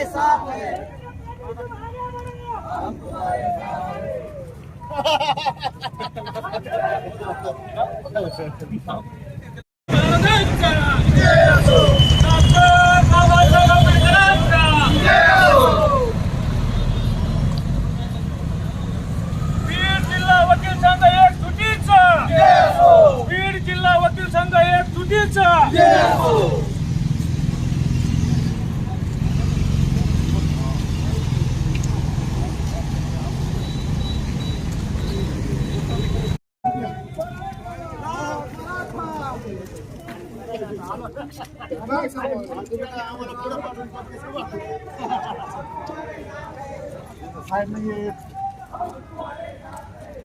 तुम्हारे साथ हैं। हम तुम्हारे साथ हैं। बीड जिल्हा वकील संघ एक तुटीचा, बीड जिल्हा वकील संघ एक तुटीचा। साइड में ये